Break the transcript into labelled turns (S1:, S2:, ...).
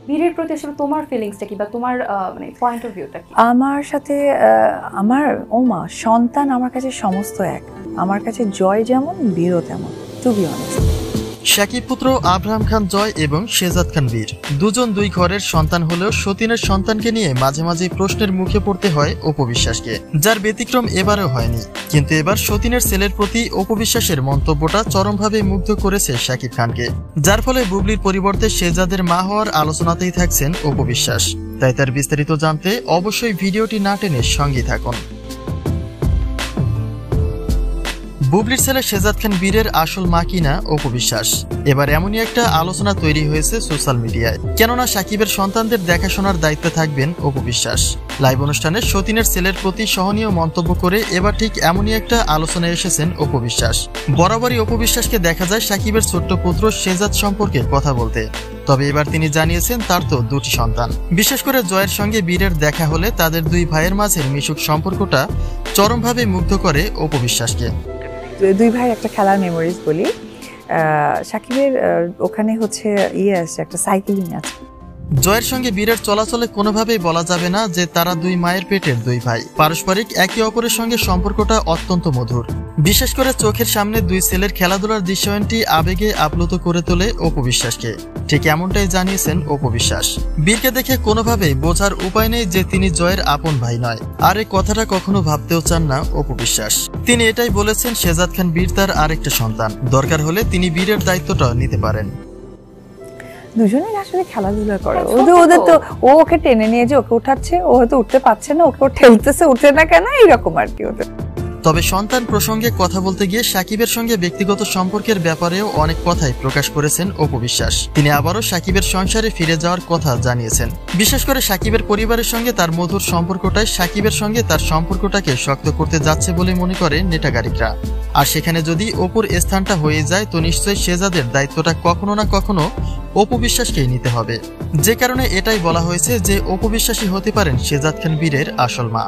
S1: বীরের প্রতি আসলে তোমার ফিলিংসটা কি বা তোমার মানে পয়েন্ট অফ ভিউটা কি?
S2: আমার সাথে আমার ওমা সন্তান আমার কাছে সমস্ত এক। আমার কাছে জয় যেমন বীরও তেমন, টু বি অনেস্ট।
S3: শাকিব পুত্র আব্রাহাম খান জয় এবং শেহজাদ খান বীর দুজন দুই ঘরের সন্তান হলেও সতীনের সন্তানকে নিয়ে মাঝে মাঝে প্রশ্নের মুখে পড়তে হয় অপু বিশ্বাসকে, যার ব্যতিক্রম এবারেও হয়নি। কিন্তু এবার সতীনের ছেলের প্রতি অপু বিশ্বাসের মন্তব্যটা চরমভাবে মুগ্ধ করেছে শাকিব খানকে, যার ফলে বুবলির পরিবর্তে শেহজাদের মা হওয়ার আলোচনাতেই থাকছেন অপু বিশ্বাস। তাই তার বিস্তারিত জানতে অবশ্যই ভিডিওটি না টেনে সঙ্গেই থাকুন। বুবলির ছেলে শেহজাদ খান বীরের আসল মা কিনা অপু বিশ্বাস, এবার এমনই একটা আলোচনা তৈরি হয়েছে সোশ্যাল মিডিয়ায়। কেননা সাকিবের সন্তানদের দেখাশোনার দায়িত্বে থাকবেন অপু বিশ্বাস। লাইভ অনুষ্ঠানে সতীনের ছেলের প্রতি সহনীয় মন্তব্য করে এবার ঠিক এমনই একটা আলোচনায় এসেছেন অপু বিশ্বাস। বরাবরই অপু বিশ্বাসকে দেখা যায় সাকিবের ছোট্ট পুত্র শেহজাদ সম্পর্কে কথা বলতে, তবে এবার তিনি জানিয়েছেন তার তো দুটি সন্তান। বিশেষ করে জয়ের সঙ্গে বীরের দেখা হলে তাদের দুই ভাইয়ের মাঝের মিশুক সম্পর্কটা চরমভাবে মুগ্ধ করে অপু বিশ্বাসকে।
S2: দুই ভাই একটা খেলার মেমোরিজ বলি, সাকিবের ওখানে হচ্ছে আছে একটা সাইকেলিং আছে।
S3: জয়ের সঙ্গে বীরের চলাচলে কোনোভাবেই বলা যাবে না যে তারা দুই মায়ের পেটের দুই ভাই। পারস্পরিক একে অপরের সঙ্গে সম্পর্কটা অত্যন্ত মধুর। বিশেষ করে চোখের সামনে দুই ছেলের খেলাধুলার দৃশ্যায়নটি আবেগে আপ্লুত করে তোলে অপু বিশ্বাসকে। ঠিক এমনটাই জানিয়েছেন অপু বিশ্বাস। বীরকে দেখে কোনোভাবেই বোঝার উপায় নেই যে তিনি জয়ের আপন ভাই নয়, আর এই কথাটা কখনো ভাবতেও চান না অপু বিশ্বাস। তিনি এটাই বলেছেন শেহজাদ খান বীর তার আরেকটা সন্তান, দরকার হলে তিনি বীরের দায়িত্বটা নিতে পারেন।
S2: দুজনেই আসলে খেলাধুলা করে, ওদের তো ও ওকে টেনে নিয়ে যে ওকে উঠাচ্ছে, ও হয়তো উঠতে পারছে না, ওকে ঠেলতেছে, উঠছে না কেন, এইরকম আর কি ওদের।
S3: তবে সন্তান প্রসঙ্গে কথা বলতে গিয়ে সাকিবের সঙ্গে ব্যক্তিগত সম্পর্কের ব্যাপারেও অনেক কথাই প্রকাশ করেছেন অপু বিশ্বাস। তিনি আবারও সাকিবের সংসারে ফিরে যাওয়ার কথা জানিয়েছেন। বিশেষ করে সাকিবের পরিবারের সঙ্গে তার মধুর সম্পর্কটাই সাকিবের সঙ্গে তার সম্পর্কটাকে শক্ত করতে যাচ্ছে বলে মনে করে নেটাগারিকরা। আর সেখানে যদি অপুর স্থানটা হয়ে যায় তো নিশ্চয়ই শেহজাদের দায়িত্বটা কখনো না কখনো অপু বিশ্বাসকেই নিতে হবে। যে কারণে এটাই বলা হয়েছে যে অপু বিশ্বাসই হতে পারেন শেহজাদ খান বীরের আসল মা।